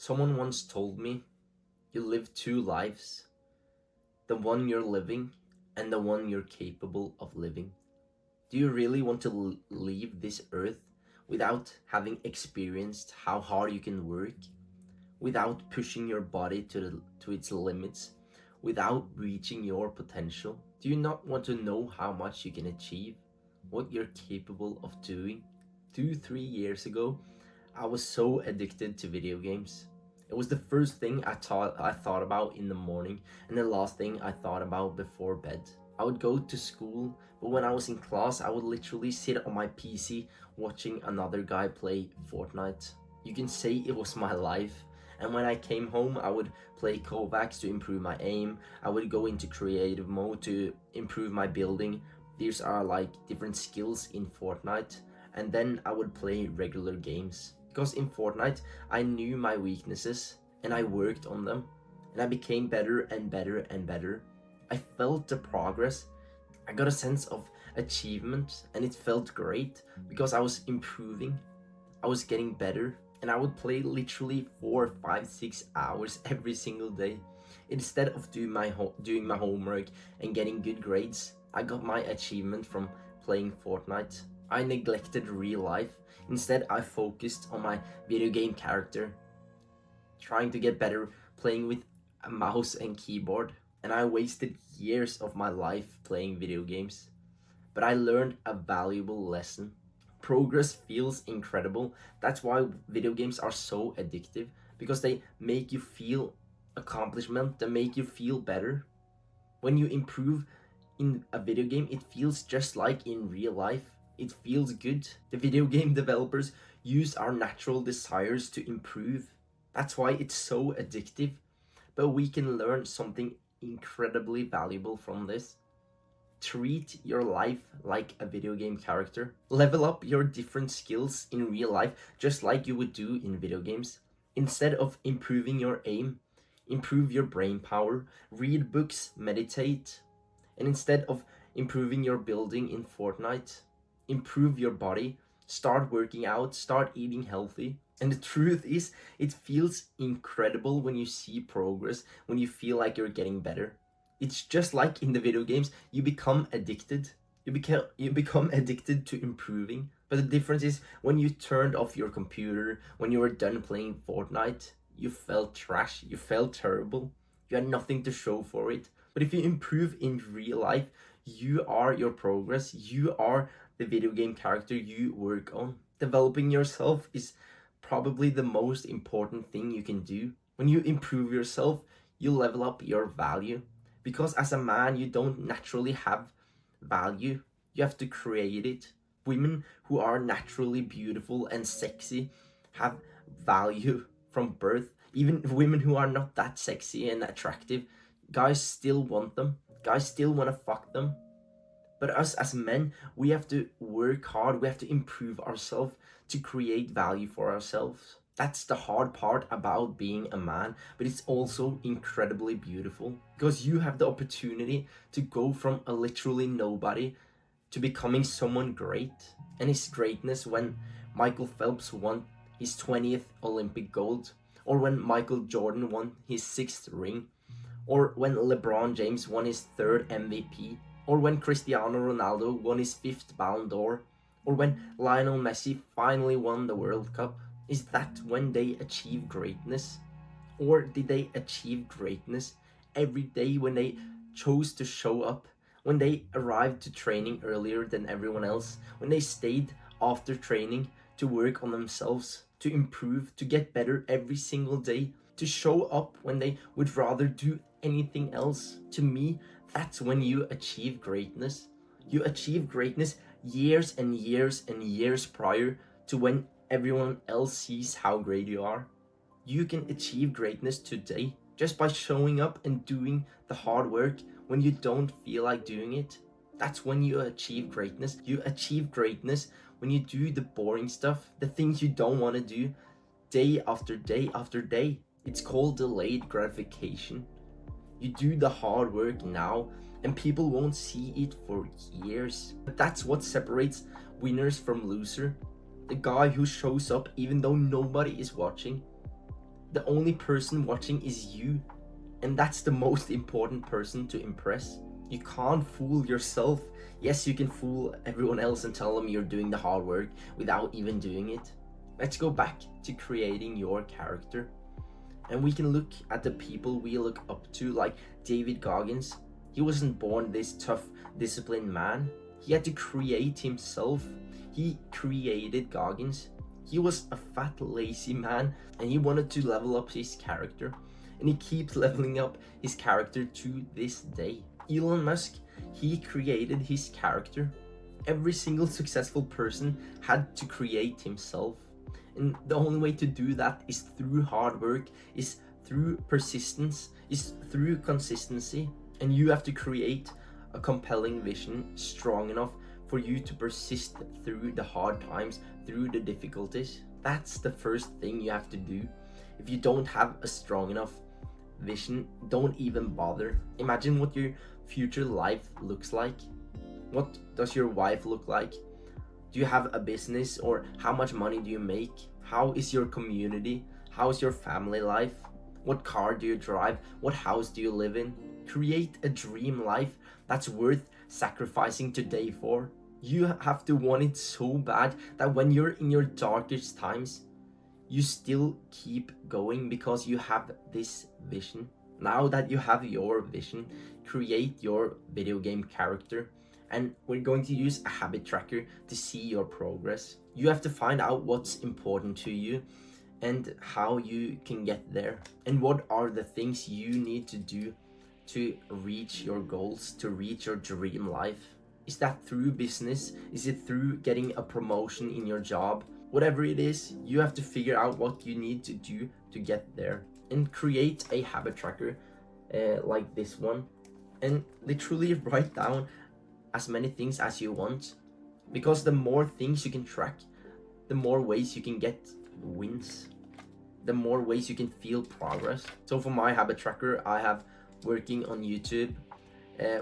Someone once told me, you live two lives, the one you're living and the one you're capable of living. Do you really want to leave this earth without having experienced how hard you can work, without pushing your body to its limits, without reaching your potential? Do you not want to know how much you can achieve, what you're capable of doing? 2, 3 years ago, I was so addicted to video games. It was the first thing I thought about in the morning and the last thing I thought about before bed. I would go to school, but when I was in class, I would literally sit on my PC watching another guy play Fortnite. You can say it was my life. And when I came home, I would play Kovacs to improve my aim. I would go into creative mode to improve my building. These are like different skills in Fortnite. And then I would play regular games. Because in Fortnite, I knew my weaknesses and I worked on them. And I became better and better and better. I felt the progress. I got a sense of achievement and it felt great because I was improving. I was getting better and I would play literally 4, 5, 6 hours every single day. Instead of doing my homework and getting good grades, I got my achievement from playing Fortnite. I neglected real life. Instead, I focused on my video game character, trying to get better playing with a mouse and keyboard. And I wasted years of my life playing video games. But I learned a valuable lesson. Progress feels incredible. That's why video games are so addictive, because they make you feel accomplishment, they make you feel better. When you improve in a video game, it feels just like in real life. It feels good. The video game developers use our natural desires to improve. That's why it's so addictive. But we can learn something incredibly valuable from this. Treat your life like a video game character. Level up your different skills in real life just like you would do in video games. Instead of improving your aim, improve your brain power, read books, meditate. And instead of improving your building in Fortnite, improve your body, start working out, start eating healthy. And the truth is, it feels incredible when you see progress, when you feel like you're getting better. It's just like in the video games, you become addicted. You become addicted to improving. But the difference is when you turned off your computer, when you were done playing Fortnite, you felt trash, you felt terrible. You had nothing to show for it. But if you improve in real life, you are your progress. You are the video game character you work on. Developing yourself is probably the most important thing you can do. When you improve yourself, you level up your value. Because as a man, you don't naturally have value. You have to create it. Women who are naturally beautiful and sexy have value from birth. Even women who are not that sexy and attractive, guys still want them. Guys still want to fuck them. But us as men, we have to work hard. We have to improve ourselves to create value for ourselves. That's the hard part about being a man, but it's also incredibly beautiful because you have the opportunity to go from a literally nobody to becoming someone great. And his greatness when Michael Phelps won his 20th Olympic gold, or when Michael Jordan won his 6th ring, or when LeBron James won his 3rd MVP, or when Cristiano Ronaldo won his 5th Ballon d'Or, or when Lionel Messi finally won the World Cup. Is that when they achieve greatness? Or did they achieve greatness every day when they chose to show up, when they arrived to training earlier than everyone else, when they stayed after training to work on themselves, to improve, to get better every single day, to show up when they would rather do anything else? To me, that's when you achieve greatness. You achieve greatness years and years and years prior to when everyone else sees how great you are. You can achieve greatness today just by showing up and doing the hard work when you don't feel like doing it. That's when you achieve greatness. You achieve greatness when you do the boring stuff, the things you don't want to do, day after day after day. It's called delayed gratification. You do the hard work now and people won't see it for years. But that's what separates winners from losers. The guy who shows up even though nobody is watching. The only person watching is you, and that's the most important person to impress. You can't fool yourself. Yes, you can fool everyone else and tell them you're doing the hard work without even doing it. Let's go back to creating your character. And we can look at the people we look up to, like David Goggins. He wasn't born this tough, disciplined man. He had to create himself. He created Goggins. He was a fat, lazy man, and he wanted to level up his character. And he keeps leveling up his character to this day. Elon Musk, he created his character. Every single successful person had to create himself. And the only way to do that is through hard work, is through persistence, is through consistency. And you have to create a compelling vision strong enough for you to persist through the hard times, through the difficulties. That's the first thing you have to do. If you don't have a strong enough vision, don't even bother. Imagine what your future life looks like. What does your wife look like? Do you have a business, or how much money do you make? How is your community? How is your family life? What car do you drive? What house do you live in? Create a dream life that's worth sacrificing today for. You have to want it so bad that when you're in your darkest times, you still keep going because you have this vision. Now that you have your vision, create your video game character. And we're going to use a habit tracker to see your progress. You have to find out what's important to you and how you can get there. And what are the things you need to do to reach your goals, to reach your dream life. Is that through business? Is it through getting a promotion in your job? Whatever it is, you have to figure out what you need to do to get there. And create a habit tracker like this one. And literally write down as many things as you want, because the more things you can track, the more ways you can get wins, the more ways you can feel progress. So for my habit tracker, I have working on YouTube,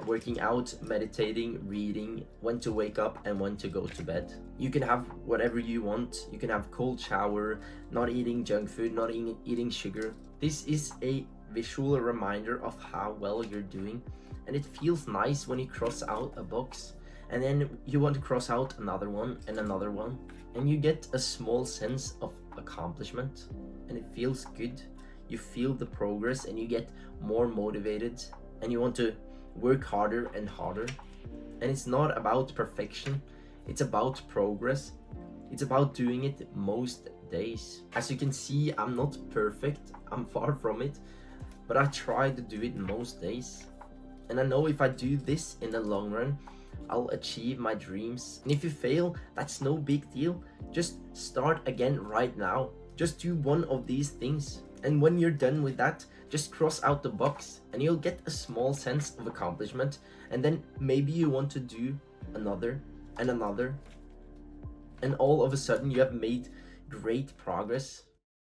working out, meditating, reading, when to wake up and when to go to bed. You can have whatever you want. You can have cold shower, not eating junk food, not eating sugar. This is a visual reminder of how well you're doing. And it feels nice when you cross out a box and then you want to cross out another one and another one, and you get a small sense of accomplishment and it feels good. You feel the progress and you get more motivated and you want to work harder and harder. And it's not about perfection, it's about progress. It's about doing it most days. As you can see, I'm not perfect, I'm far from it, but I try to do it most days. And I know if I do this in the long run, I'll achieve my dreams. And if you fail, that's no big deal. Just start again right now. Just do one of these things. And when you're done with that, just cross out the box and you'll get a small sense of accomplishment. And then maybe you want to do another and another. And all of a sudden you have made great progress.